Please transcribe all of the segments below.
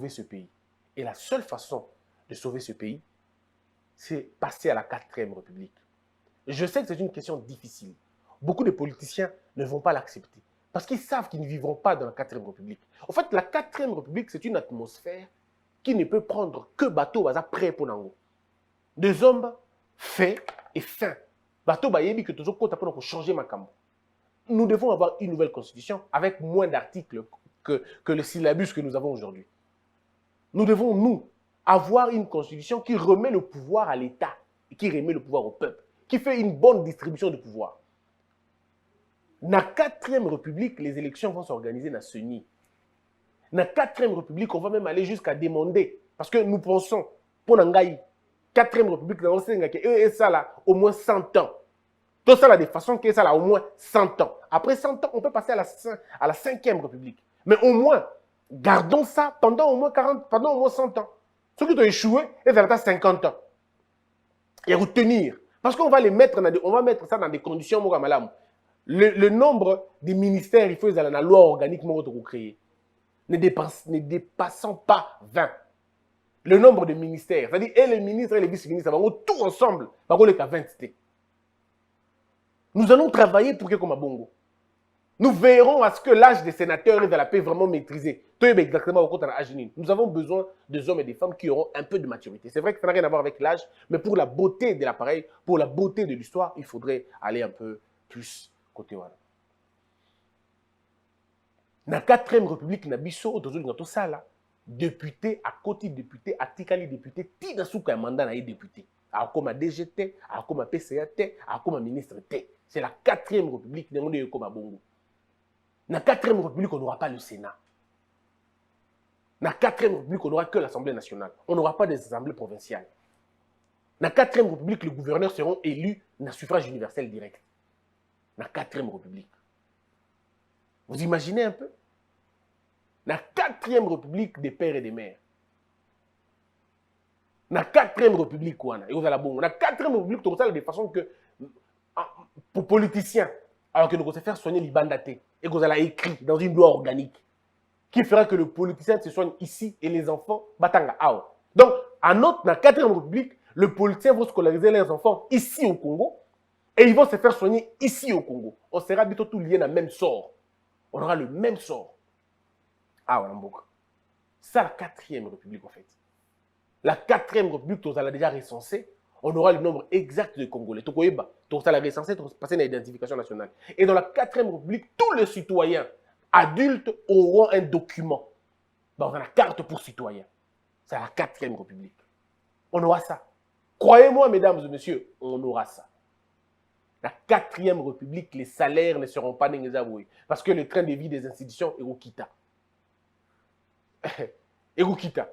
sauver ce pays. Et la seule façon de sauver ce pays, c'est passer à la 4e République. Je sais que c'est une question difficile. Beaucoup de politiciens ne vont pas l'accepter. Parce qu'ils savent qu'ils ne vivront pas dans la 4e République. En fait, la 4e République, c'est une atmosphère qui ne peut prendre que bateau baza prêt pour nango. Des hommes faits et fins. Bateau bayebi que toujours côté pour changer ma cambo. Nous devons avoir une nouvelle constitution avec moins d'articles que le syllabus que nous avons aujourd'hui. Nous devons, nous, avoir une constitution qui remet le pouvoir à l'État et qui remet le pouvoir au peuple, qui fait une bonne distribution de pouvoir. Dans la 4e République, les élections vont s'organiser dans ce nid. Dans la 4e République, on va même aller jusqu'à demander, parce que nous pensons, pour Nangaï, 4e République, et ça là, au moins 100 ans. Tout ça là, de façon que ça là, au moins 100 ans. Après 100 ans, on peut passer à la 5e République. Mais au moins, gardons ça pendant au moins 40, pendant au moins 100 ans. Ceux qui ont échoué, ils vont à 50 ans. Et retenir. Parce qu'on va les mettre, on va mettre ça dans des conditions, le nombre de ministères, il faut que la loi organique créer. Ne dépassant pas 20. Le nombre de ministères, c'est-à-dire et les ministres et les vice-ministres, tout ensemble, par contre, les 20. Nous allons travailler pour que comme à Bongo. Nous verrons à ce que l'âge des sénateurs et de la paix vraiment maîtrisé. Exactement nous avons besoin des hommes et des femmes qui auront un peu de maturité. C'est vrai que ça n'a rien à voir avec l'âge, mais pour la beauté de l'appareil, pour la beauté de l'histoire, il faudrait aller un peu plus côté voilà. Dans la 4e République, Nabiso, député, à côté député, à Tikali député, Tina Souka mandat na député. À comme DGT, à comme PCAT, à comme ministre T. C'est la 4e République, nous sommes comme à Bongo. Dans la 4e République, on n'aura pas le Sénat. Dans la 4e République, on n'aura que l'Assemblée nationale. On n'aura pas des assemblées provinciales. Dans la 4e République, les gouverneurs seront élus dans le suffrage universel direct. Dans la 4e République. Vous imaginez un peu? Dans la 4e République des pères et des mères. Dans la 4e République, dans la 4e République, tout ça de façon que, pour politiciens, alors que nous allons faire soigner l'Ibandaté, et que vous allez écrit dans une loi organique, qui fera que le politicien se soigne ici et les enfants, batanga ao. Donc, dans la 4e République, le politicien va scolariser les enfants ici au Congo, et ils vont se faire soigner ici au Congo. On sera bientôt tous liés dans le même sort. On aura le même sort. Ah, voilà, c'est la 4e République, en fait. La 4e République, on l'a déjà recensée. On aura le nombre exact de Congolais. On l'a recensé, on passer dans l'identification nationale. Et dans la 4e République, tous les citoyens adultes auront un document. On a la carte pour citoyens. C'est la 4e République. On aura ça. Croyez-moi, mesdames et messieurs, on aura ça. La 4e République, les salaires ne seront pas négociés. Parce que le train de vie des institutions est au Kita. Et au Kita.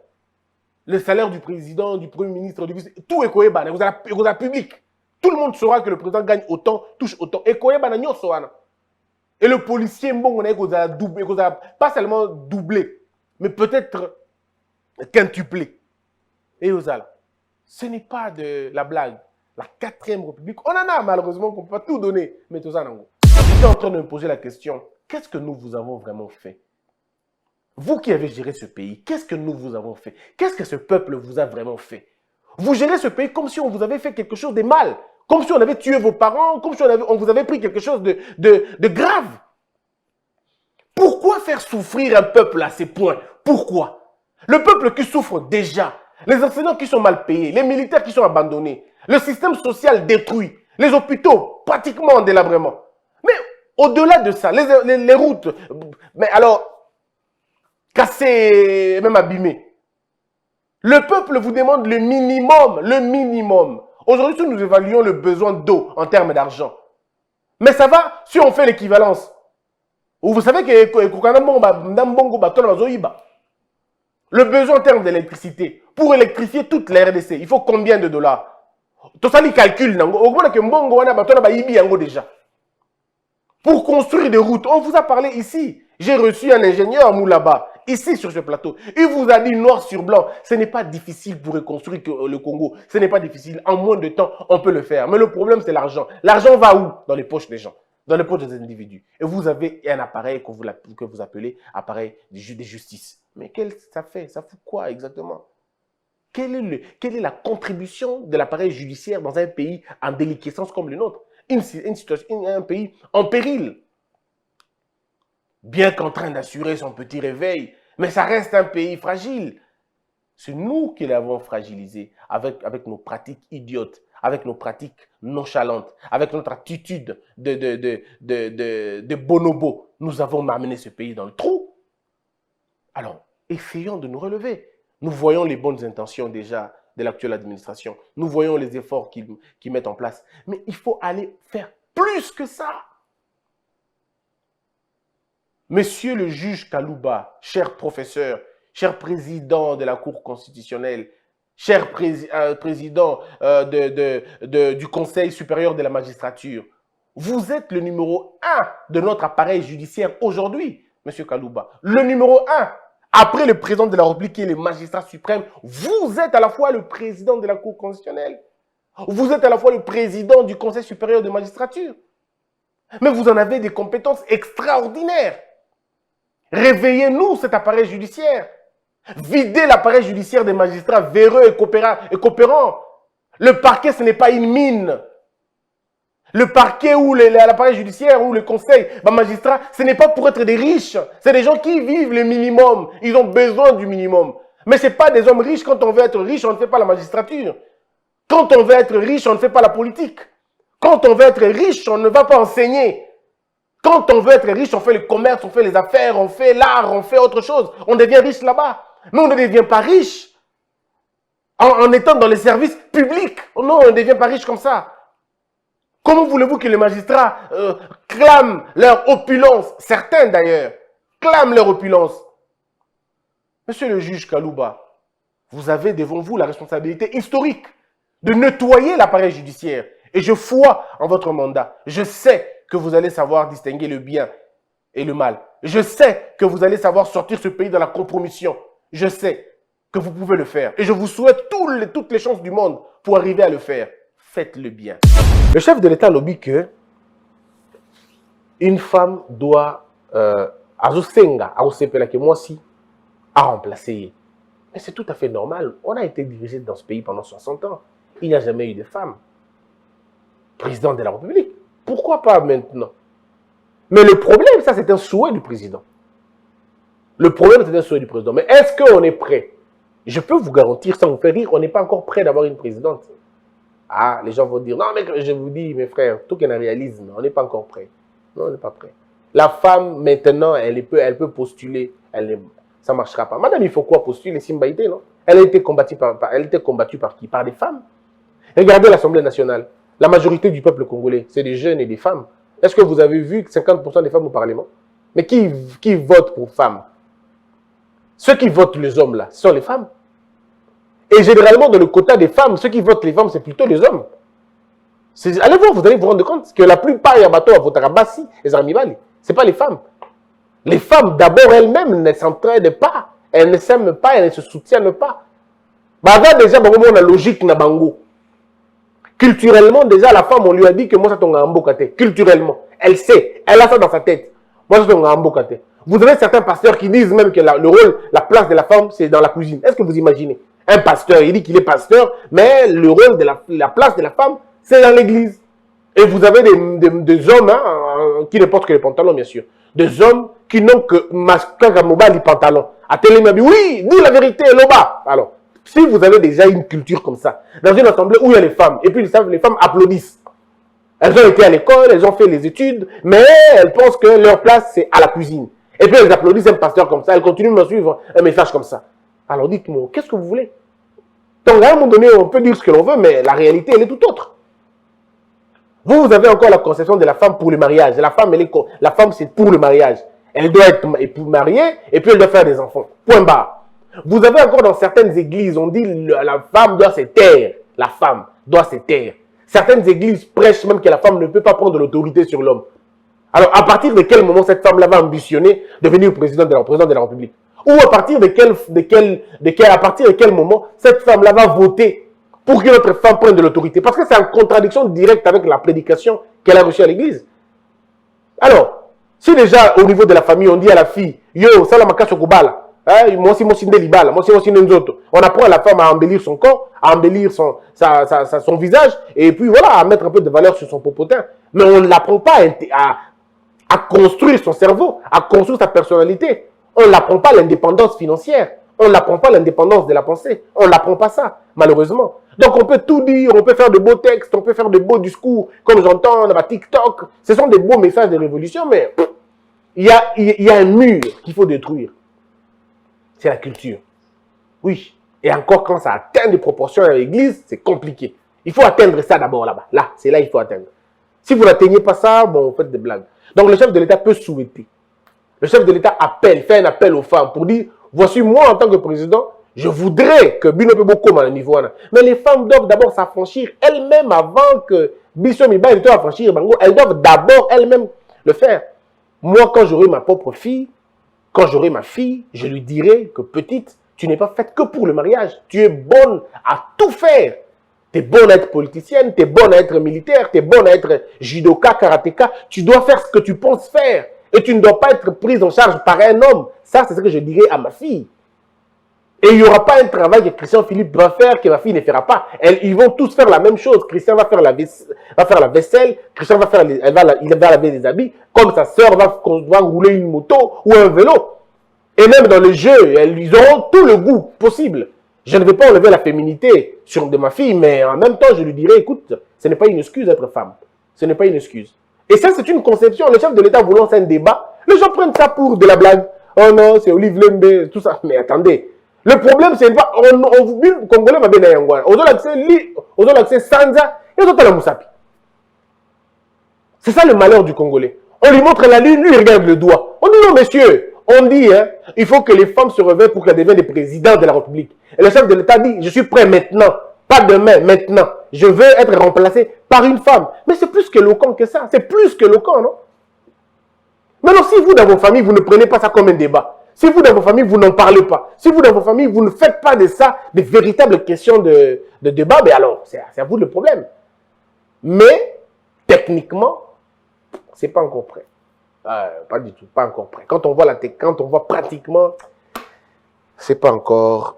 Le salaire du président, du premier ministre, du vice, tout est cohérent. Vous avez public. Tout le monde saura que le président gagne autant, touche autant. Et cohérent. Et le policier, bon, on a doublé, pas seulement doublé, mais peut-être quintuplé. Et ce n'est pas de la blague. La 4e République, on en a malheureusement qu'on ne peut pas tout donner. Mais tout ça, non. J'étais en train de me poser la question, qu'est-ce que nous vous avons vraiment fait? Vous qui avez géré ce pays, qu'est-ce que nous vous avons fait? Qu'est-ce que ce peuple vous a vraiment fait? Vous gérez ce pays comme si on vous avait fait quelque chose de mal, comme si on avait tué vos parents, comme si on vous avait pris quelque chose de grave. Pourquoi faire souffrir un peuple à ces points? Pourquoi? Le peuple qui souffre déjà, les enseignants qui sont mal payés, les militaires qui sont abandonnés, le système social détruit, les hôpitaux pratiquement en délabrement. Mais au-delà de ça, les routes, mais alors, cassées, même abîmées. Le peuple vous demande le minimum, le minimum. Aujourd'hui, si nous évaluons le besoin d'eau en termes d'argent, mais ça va si on fait l'équivalence. Vous savez que le besoin en termes d'électricité, pour électrifier toute la RDC, il faut combien de dollars? Tout ça, les calculs, déjà. Pour construire des routes, on vous a parlé ici. J'ai reçu un ingénieur, nous, là-bas, ici, sur ce plateau. Il vous a dit noir sur blanc, ce n'est pas difficile pour reconstruire le Congo. Ce n'est pas difficile. En moins de temps, on peut le faire. Mais le problème, c'est l'argent. L'argent va où? Dans les poches des gens, dans les poches des individus. Et vous avez un appareil que vous appelez appareil de justice. Mais ça fait? Ça fout quoi exactement? Quelle est la contribution de l'appareil judiciaire dans un pays en déliquescence comme le nôtre? Une situation, un pays en péril. Bien qu'en train d'assurer son petit réveil, mais ça reste un pays fragile. C'est nous qui l'avons fragilisé avec nos pratiques idiotes, avec nos pratiques nonchalantes, avec notre attitude de bonobo. Nous avons amené ce pays dans le trou. Alors, essayons de nous relever. Nous voyons les bonnes intentions déjà de l'actuelle administration. Nous voyons les efforts qu'ils mettent en place. Mais il faut aller faire plus que ça. Monsieur le juge Kalouba, cher professeur, cher président de la Cour constitutionnelle, cher président du Conseil supérieur de la magistrature, vous êtes le numéro 1 de notre appareil judiciaire aujourd'hui, monsieur Kalouba. Le numéro 1. Après le président de la République et le magistrat suprême, vous êtes à la fois le président de la Cour constitutionnelle. Vous êtes à la fois le président du Conseil supérieur de magistrature. Mais vous en avez des compétences extraordinaires. Réveillez-nous cet appareil judiciaire. Videz l'appareil judiciaire des magistrats véreux et coopérants. Le parquet, ce n'est pas une mine. Le parquet ou l'appareil judiciaire ou le conseil magistrat, ce n'est pas pour être des riches. C'est des gens qui vivent le minimum. Ils ont besoin du minimum. Mais ce n'est pas des hommes riches. Quand on veut être riche, on ne fait pas la magistrature. Quand on veut être riche, on ne fait pas la politique. Quand on veut être riche, on ne va pas enseigner. Quand on veut être riche, on fait le commerce, on fait les affaires, on fait l'art, on fait autre chose. On devient riche là-bas. Mais on ne devient pas riche en étant dans les services publics. Non, on ne devient pas riche comme ça. Comment voulez-vous que les magistrats clament leur opulence? Certains d'ailleurs clament leur opulence. Monsieur le juge Kalouba, vous avez devant vous la responsabilité historique de nettoyer l'appareil judiciaire. Et je foi en votre mandat. Je sais que vous allez savoir distinguer le bien et le mal. Je sais que vous allez savoir sortir ce pays de la compromission. Je sais que vous pouvez le faire. Et je vous souhaite toutes les chances du monde pour arriver à le faire. Faites-le bien. Le chef de l'État lobby que une femme doit azosenga, que moi aussi, à remplacer. Mais c'est tout à fait normal. On a été dirigé dans ce pays pendant 60 ans. Il n'y a jamais eu de femme président de la République. Pourquoi pas maintenant? Mais le problème, ça c'est un souhait du président. Le problème, c'est un souhait du président. Mais est-ce qu'on est prêt? Je peux vous garantir, sans vous faire rire, on n'est pas encore prêt d'avoir une présidente. Ah, les gens vont dire, non mais je vous dis, mes frères, tout qu'un réalisme, on n'est pas encore prêt. Non, on n'est pas prêt. La femme, maintenant, elle peut postuler. Ça ne marchera pas. Madame, il faut quoi postuler? Simbaïté, non? Elle a été combattue par qui? Par des femmes. Regardez l'Assemblée nationale. La majorité du peuple congolais, c'est des jeunes et des femmes. Est-ce que vous avez vu 50% des femmes au Parlement? Mais qui vote pour femmes? Ceux qui votent les hommes, là, ce sont les femmes. Et généralement, dans le quota des femmes, ceux qui votent les femmes, c'est plutôt les hommes. Allez voir, vous allez vous rendre compte que la plupart des bateaux à Votarabassi, les Armibali, ce n'est pas les femmes. Les femmes, d'abord, elles-mêmes ne s'entraident pas. Elles ne s'aiment pas, elles ne se soutiennent pas. Bah, déjà, on a la logique na bango. Culturellement, déjà, la femme, on lui a dit que moi, ça tombe en bocate. Culturellement. Elle sait. Elle a ça dans sa tête. Moi, ça tombe en bocate. Vous avez certains pasteurs qui disent même que le rôle, la place de la femme, c'est dans la cuisine. Est-ce que vous imaginez? Un pasteur, il dit qu'il est pasteur, mais le rôle de la place de la femme, c'est dans l'église. Et vous avez des hommes qui ne portent que les pantalons, bien sûr. Des hommes qui n'ont que les pantalons. À Télémabi, oui, dis la vérité, Loba. Alors, si vous avez déjà une culture comme ça, dans une assemblée où il y a les femmes, et puis les femmes applaudissent. Elles ont été à l'école, elles ont fait les études, mais elles pensent que leur place, c'est à la cuisine. Et puis elles applaudissent un pasteur comme ça, elles continuent de suivre un message comme ça. Alors dites-moi, qu'est-ce que vous voulez? Donc à un moment donné, on peut dire ce que l'on veut, mais la réalité, elle est tout autre. Vous avez encore la conception de la femme pour le mariage. La femme, c'est pour le mariage. Elle doit être mariée, et puis elle doit faire des enfants. Point barre. Vous avez encore dans certaines églises, on dit la femme doit se taire. La femme doit se taire. Certaines églises prêchent même que la femme ne peut pas prendre l'autorité sur l'homme. Alors, à partir de quel moment cette femme-là va ambitionner devenir président de la République? Ou à partir de quel moment cette femme-là va voter pour que notre femme prenne de l'autorité? Parce que c'est en contradiction directe avec la prédication qu'elle a reçue à l'église. Alors, si déjà au niveau de la famille, on dit à la fille, yo, salamaka chokobala, Hein, moi aussi, Libala, moi aussi, Nzoto. On apprend à la femme à embellir son corps, à embellir son visage, et puis voilà, à mettre un peu de valeur sur son popotin. Mais on ne l'apprend pas à construire son cerveau, à construire sa personnalité. On ne l'apprend pas l'indépendance financière. On ne l'apprend pas l'indépendance de la pensée. On ne l'apprend pas ça, malheureusement. Donc on peut tout dire, on peut faire de beaux textes, on peut faire de beaux discours, comme j'entends dans TikTok. Ce sont des beaux messages de révolution, mais il y a un mur qu'il faut détruire. C'est la culture. Oui. Et encore quand ça atteint des proportions à l'église, c'est compliqué. Il faut atteindre ça d'abord là-bas. Là, c'est là qu'il faut atteindre. Si vous n'atteignez pas ça, bon, vous faites des blagues. Donc le chef de l'État peut souhaiter. Le chef de l'État fait un appel aux femmes pour dire, voici moi en tant que président, je voudrais que Bino Pebo à le niveau. Mais les femmes doivent d'abord s'affranchir elles-mêmes avant que Bissot Miba ait affranchir Bango. Elles doivent d'abord elles-mêmes le faire. Moi, quand j'aurai ma propre fille, quand j'aurai ma fille, je lui dirai que petite, tu n'es pas faite que pour le mariage. Tu es bonne à tout faire. Tu es bonne à être politicienne, tu es bonne à être militaire, tu es bonne à être judoka, karatéka. Tu dois faire ce que tu penses faire. Et tu ne dois pas être prise en charge par un homme. Ça, c'est ce que je dirai à ma fille. Et il n'y aura pas un travail que Christian Philippe va faire que ma fille ne fera pas. Ils vont tous faire la même chose. Christian va faire la vaisselle. Christian va faire il va laver les habits. Comme sa sœur va rouler une moto ou un vélo. Et même dans le jeu, ils auront tout le goût possible. Je ne vais pas enlever la féminité de ma fille, mais en même temps, je lui dirai, écoute, ce n'est pas une excuse d'être femme. Ce n'est pas une excuse. Et ça, c'est une conception. Le chef de l'État voulant un débat, les gens prennent ça pour de la blague. Oh non, c'est Olive Lembe, tout ça. Mais attendez. Le problème, c'est pas. On vous dit, Congolais va bien à Yangwana. Aux l'accès Sanza, et aux la Moussapi. C'est ça le malheur du Congolais. On lui montre la lune, lui, il regarde le doigt. On dit non, monsieur. On dit, hein, il faut que les femmes se réveillent pour qu'elles deviennent des présidents de la République. Et le chef de l'État dit, je suis prêt maintenant. Pas demain, maintenant. Je veux être remplacé par une femme. Mais c'est plus qu'éloquent que ça. C'est plus qu'éloquent, non? Maintenant, si vous, dans vos familles, vous ne prenez pas ça comme un débat, si vous, dans vos familles, vous n'en parlez pas, si vous, dans vos familles, vous ne faites pas de ça des véritables questions de débat, ben alors, c'est à vous le problème. Mais, techniquement, c'est pas encore prêt. Pas du tout, pas encore prêt. Quand on voit pratiquement, c'est pas encore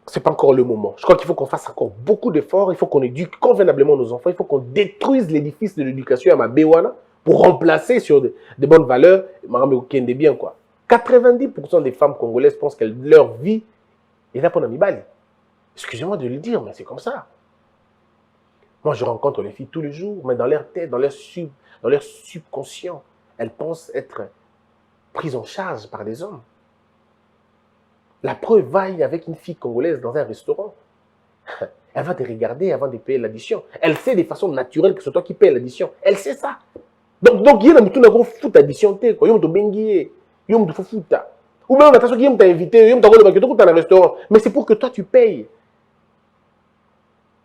le moment. Je crois qu'il faut qu'on fasse encore beaucoup d'efforts. Il faut qu'on éduque convenablement nos enfants. Il faut qu'on détruise l'édifice de l'éducation à ma Béwana pour remplacer sur de bonnes valeurs. Madame Kende bien quoi. 90% des femmes congolaises pensent que leur vie est là pour Namibali. Excusez-moi de le dire, mais c'est comme ça. Moi, je rencontre les filles tous les jours, mais dans leur tête, dans leur subconscient, elles pensent être prises en charge par des hommes. La preuve, va avec une fille congolaise dans un restaurant. Elle va te regarder avant de payer l'addition. Elle sait de façon naturelle que c'est toi qui payes l'addition. Elle sait ça. Donc il y a un gros foot addition. Il y a un benguier. Il y a un foot. Ou même, attention, il y a un invité. Il y a un restaurant. Mais c'est pour que toi, tu payes.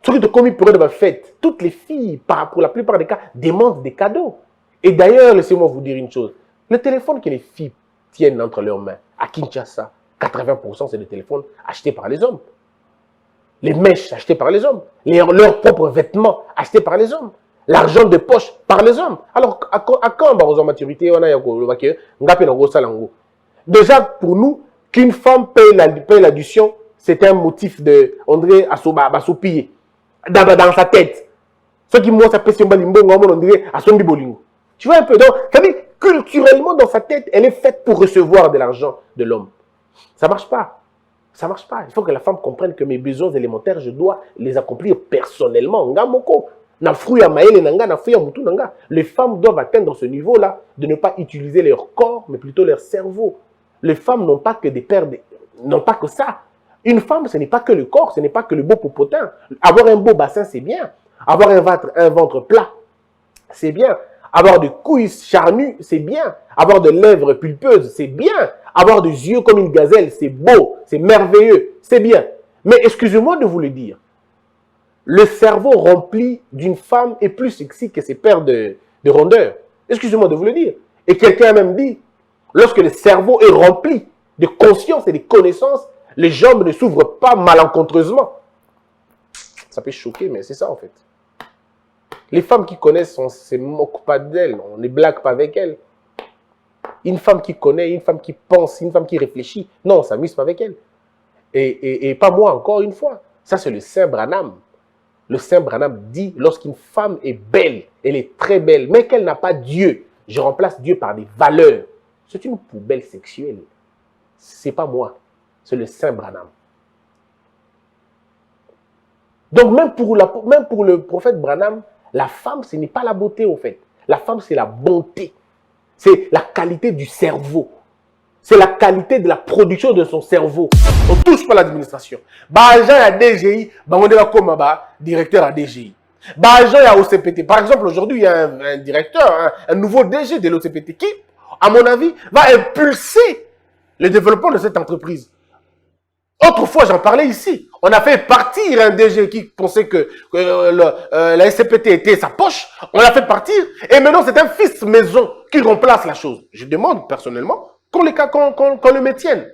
Celui de commis pour une fête. Toutes les filles, pour la plupart des cas, demandent des cadeaux. Et d'ailleurs, laissez-moi vous dire une chose. Le téléphone que les filles tiennent entre leurs mains, à Kinshasa, 80% c'est des téléphones achetés par les hommes. Les mèches achetées par les hommes. Leurs propres vêtements achetés par les hommes. L'argent de poche par les hommes. Alors, à quand en maturité, on a déjà, pour nous, qu'une femme paye l'addition, c'est un motif de André Assoupillé. Dans sa tête. Ce qui, moi, ça peut se on dirait Assombi Bolingo. Tu vois un peu. Donc, ça dit, culturellement, dans sa tête, elle est faite pour recevoir de l'argent de l'homme. Ça ne marche pas. Ça ne marche pas. Il faut que la femme comprenne que mes besoins élémentaires, je dois les accomplir personnellement. Les femmes doivent atteindre ce niveau-là de ne pas utiliser leur corps, mais plutôt leur cerveau. Les femmes n'ont pas que n'ont pas que ça. Une femme, ce n'est pas que le corps, ce n'est pas que le beau popotin. Avoir un beau bassin, c'est bien. Avoir un ventre plat, c'est bien. Avoir des couilles charnues, c'est bien. Avoir des lèvres pulpeuses, c'est bien. Avoir des yeux comme une gazelle, c'est beau, c'est merveilleux, c'est bien. Mais excusez-moi de vous le dire, le cerveau rempli d'une femme est plus sexy que ses paires de rondeurs. Excusez-moi de vous le dire. Et quelqu'un a même dit, lorsque le cerveau est rempli de conscience et de connaissances, les jambes ne s'ouvrent pas malencontreusement. Ça peut choquer, mais c'est ça en fait. Les femmes qui connaissent, on ne se moque pas d'elles, on ne blague pas avec elles. une femme qui connaît, une femme qui pense, une femme qui réfléchit. Non, on ne s'amuse pas avec elle. Et pas moi, encore une fois. Ça, c'est le Saint Branham. Le Saint Branham dit, lorsqu'une femme est belle, elle est très belle, mais qu'elle n'a pas Dieu, je remplace Dieu par des valeurs. C'est une poubelle sexuelle. Ce n'est pas moi, c'est le Saint Branham. Donc même pour le prophète Branham, la femme, ce n'est pas la beauté au fait. La femme, c'est la bonté. C'est la qualité du cerveau. C'est la qualité de la production de son cerveau. On ne touche pas l'administration. Agent à DGI, on est comme directeur à DGI. Agent à OCPT. Par exemple, aujourd'hui, il y a un directeur, un nouveau DG de l'OCPT qui, à mon avis, va impulser le développement de cette entreprise. Autrefois, j'en parlais ici. On a fait partir un DG qui pensait que la SCPT était sa poche. On l'a fait partir. Et maintenant, c'est un fils maison qui remplace la chose. Je demande personnellement qu'on le maintienne.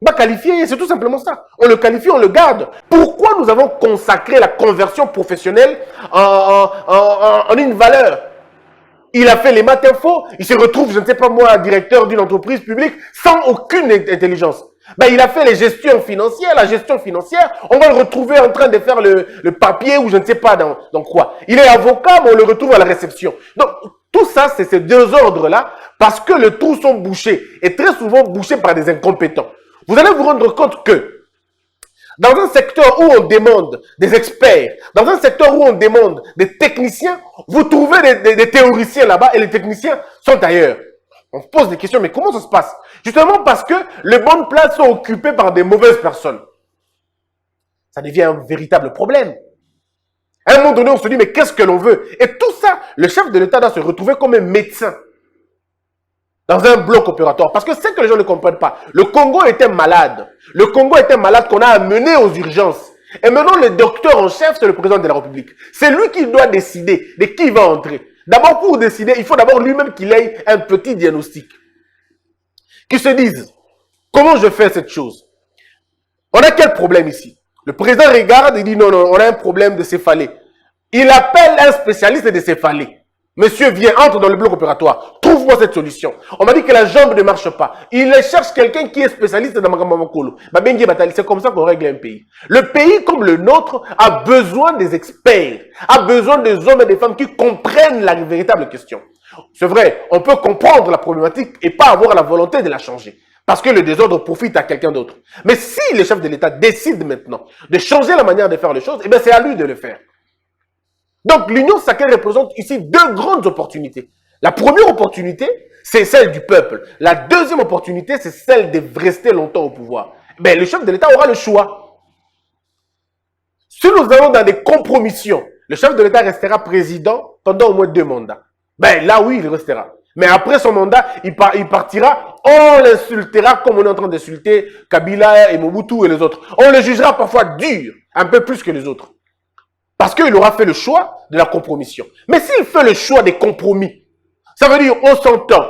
On va qualifier, c'est tout simplement ça. On le qualifie, on le garde. Pourquoi nous avons consacré la conversion professionnelle en une valeur? Il a fait les maths info, il se retrouve, je ne sais pas moi, directeur d'une entreprise publique sans aucune intelligence. Il a fait les gestions financières, la gestion financière, on va le retrouver en train de faire le papier ou je ne sais pas dans quoi. Il est avocat, mais on le retrouve à la réception. Donc, tout ça, c'est ces deux ordres-là, parce que les trous sont bouchés, et très souvent bouchés par des incompétents. Vous allez vous rendre compte que, dans un secteur où on demande des experts, dans un secteur où on demande des techniciens, vous trouvez des théoriciens là-bas, et les techniciens sont ailleurs. On se pose des questions, mais comment ça se passe? Justement parce que les bonnes places sont occupées par des mauvaises personnes. Ça devient un véritable problème. À un moment donné, on se dit, mais qu'est-ce que l'on veut? Et tout ça, le chef de l'État doit se retrouver comme un médecin dans un bloc opératoire. Parce que c'est que les gens ne comprennent pas. Le Congo était malade. Le Congo était malade qu'on a amené aux urgences. Et maintenant, le docteur en chef, c'est le président de la République. C'est lui qui doit décider de qui va entrer. D'abord, pour décider, il faut d'abord lui-même qu'il ait un petit diagnostic. Qu'il se dise, comment je fais cette chose? On a quel problème ici? Le président regarde et dit, non, on a un problème de céphalée. Il appelle un spécialiste de céphalée. Monsieur, viens, entre dans le bloc opératoire. Trouve-moi cette solution. On m'a dit que la jambe ne marche pas. Il cherche quelqu'un qui est spécialiste dans Magamamokolo. C'est comme ça qu'on règle un pays. Le pays comme le nôtre a besoin des experts, a besoin des hommes et des femmes qui comprennent la véritable question. C'est vrai, on peut comprendre la problématique et pas avoir la volonté de la changer. Parce que le désordre profite à quelqu'un d'autre. Mais si le chef de l'État décide maintenant de changer la manière de faire les choses, c'est à lui de le faire. Donc, l'Union sacrée représente ici deux grandes opportunités. La première opportunité, c'est celle du peuple. La deuxième opportunité, c'est celle de rester longtemps au pouvoir. Le chef de l'État aura le choix. Si nous allons dans des compromissions, le chef de l'État restera président pendant au moins 2 mandats. Là, oui, il restera. Mais après son mandat, il partira, on l'insultera comme on est en train d'insulter Kabila et Mobutu et les autres. On le jugera parfois dur, un peu plus que les autres. Parce qu'il aura fait le choix de la compromission. Mais s'il fait le choix des compromis, ça veut dire on s'entend.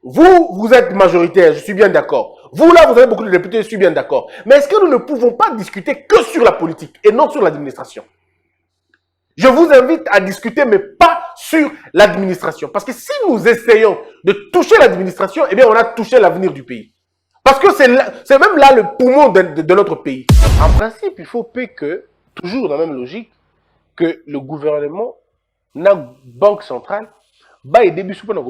Vous êtes majoritaire, je suis bien d'accord. Vous là, vous avez beaucoup de députés, je suis bien d'accord. Mais est-ce que nous ne pouvons pas discuter que sur la politique et non sur l'administration? Je vous invite à discuter, mais pas sur l'administration. Parce que si nous essayons de toucher l'administration, on a touché l'avenir du pays. Parce que c'est même là le poumon de notre pays. En principe, il faut que, toujours dans la même logique, que le gouvernement, la banque centrale, va aider à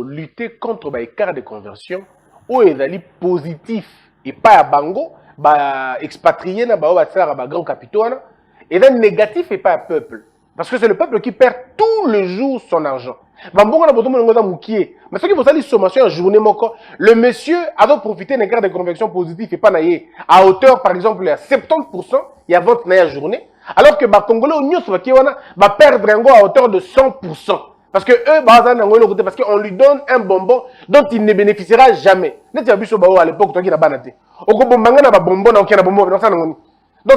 lutter contre l'écart de conversion où il est positif et pas à bango, expatrié dans les grands capitaux, et négatif et pas à peuple. Parce que c'est le peuple qui perd tous les jours son argent. Mais ce qui vous a dit sommation en journée, le monsieur a profité d'un écart de conversion positif et pas naïe à hauteur, par exemple, à 70%, il y a 20 naïe à journée. Alors que les Congolais va perdre un à hauteur de 100%. Parce que eux, parce qu'on lui donne un bonbon dont il ne bénéficiera jamais. À l'époque, toi qui n'as pas naté. Donc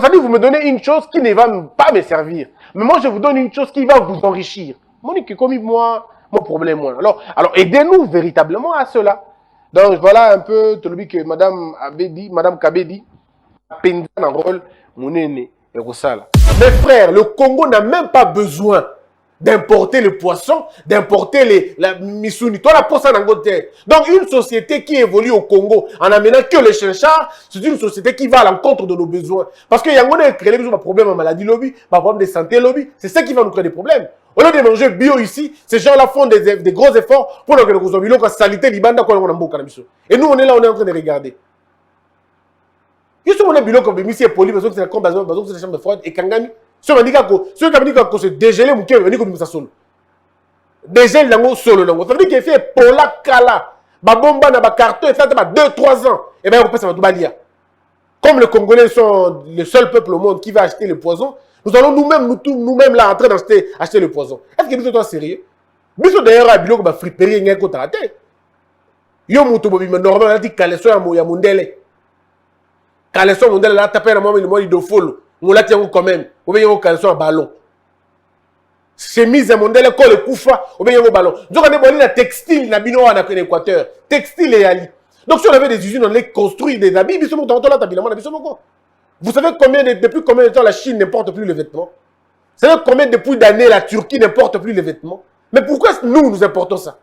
ça dit, vous me donnez une chose qui ne va pas me servir. Mais moi, je vous donne une chose qui va vous enrichir. Monique, comme moi, mon problème. Alors aidez-nous véritablement à cela. Donc voilà un peu tout le que Madame Kabé dit, Penza dans le rôle, mon aîné. Mes frères, le Congo n'a même pas besoin d'importer le poisson, d'importer la missouni. Toi, la poste en Angleterre. Donc, une société qui évolue au Congo en amenant que les chinchards, c'est une société qui va à l'encontre de nos besoins. Parce qu'il y a un problème en maladie lobby, un problème de santé lobby, c'est ça qui va nous créer des problèmes. Au lieu de manger bio ici, ces gens-là font des gros efforts pour que nous consommions la salité libanda qu'on a en cannabis. Et nous, on est là, on est en train de regarder. Juste on a bilo comme monsieur poli parce que c'est comme bazon c'est la chambre de froide et kangami. Si on dit que se dégéler mon cœur, on dit que nous ça solo. Dégèle dans solo là. Ça veut dire qu'il fait pola kala. Ba bomba na ba carton et ça va 2-3 ans. Et ben on peut ça va tout balia. Comme les Congolais sont le seul peuple au monde qui va acheter le poison, nous allons nous-mêmes là entrer acheter le poison. Est-ce que vous êtes sérieux? Biso d'ailleurs à bilo ba friperie ngé ko traité. Yo muto bobi normalement on dit kaleso ya mondele. Caleçon mondial là tapé na moment il do follow on l'a tient quand même ou bien un caleçon à ballon chemise mondial ko le kufa ou bien un ballon donc on est bon la textile na bino na Équateur textile et ali donc si on avait des usines on les construire des habits biso montant là tabilement na biso moko. Vous savez depuis combien de temps la Chine n'importe plus les vêtements? Vous savez combien depuis d'années la Turquie n'importe plus les vêtements? Mais pourquoi nous importons ça?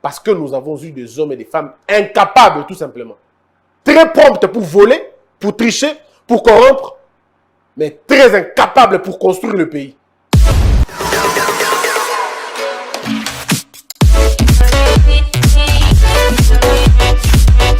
Parce que nous avons eu des hommes et des femmes incapables tout simplement. Très prompte pour voler, pour tricher, pour corrompre, mais très incapable pour construire le pays.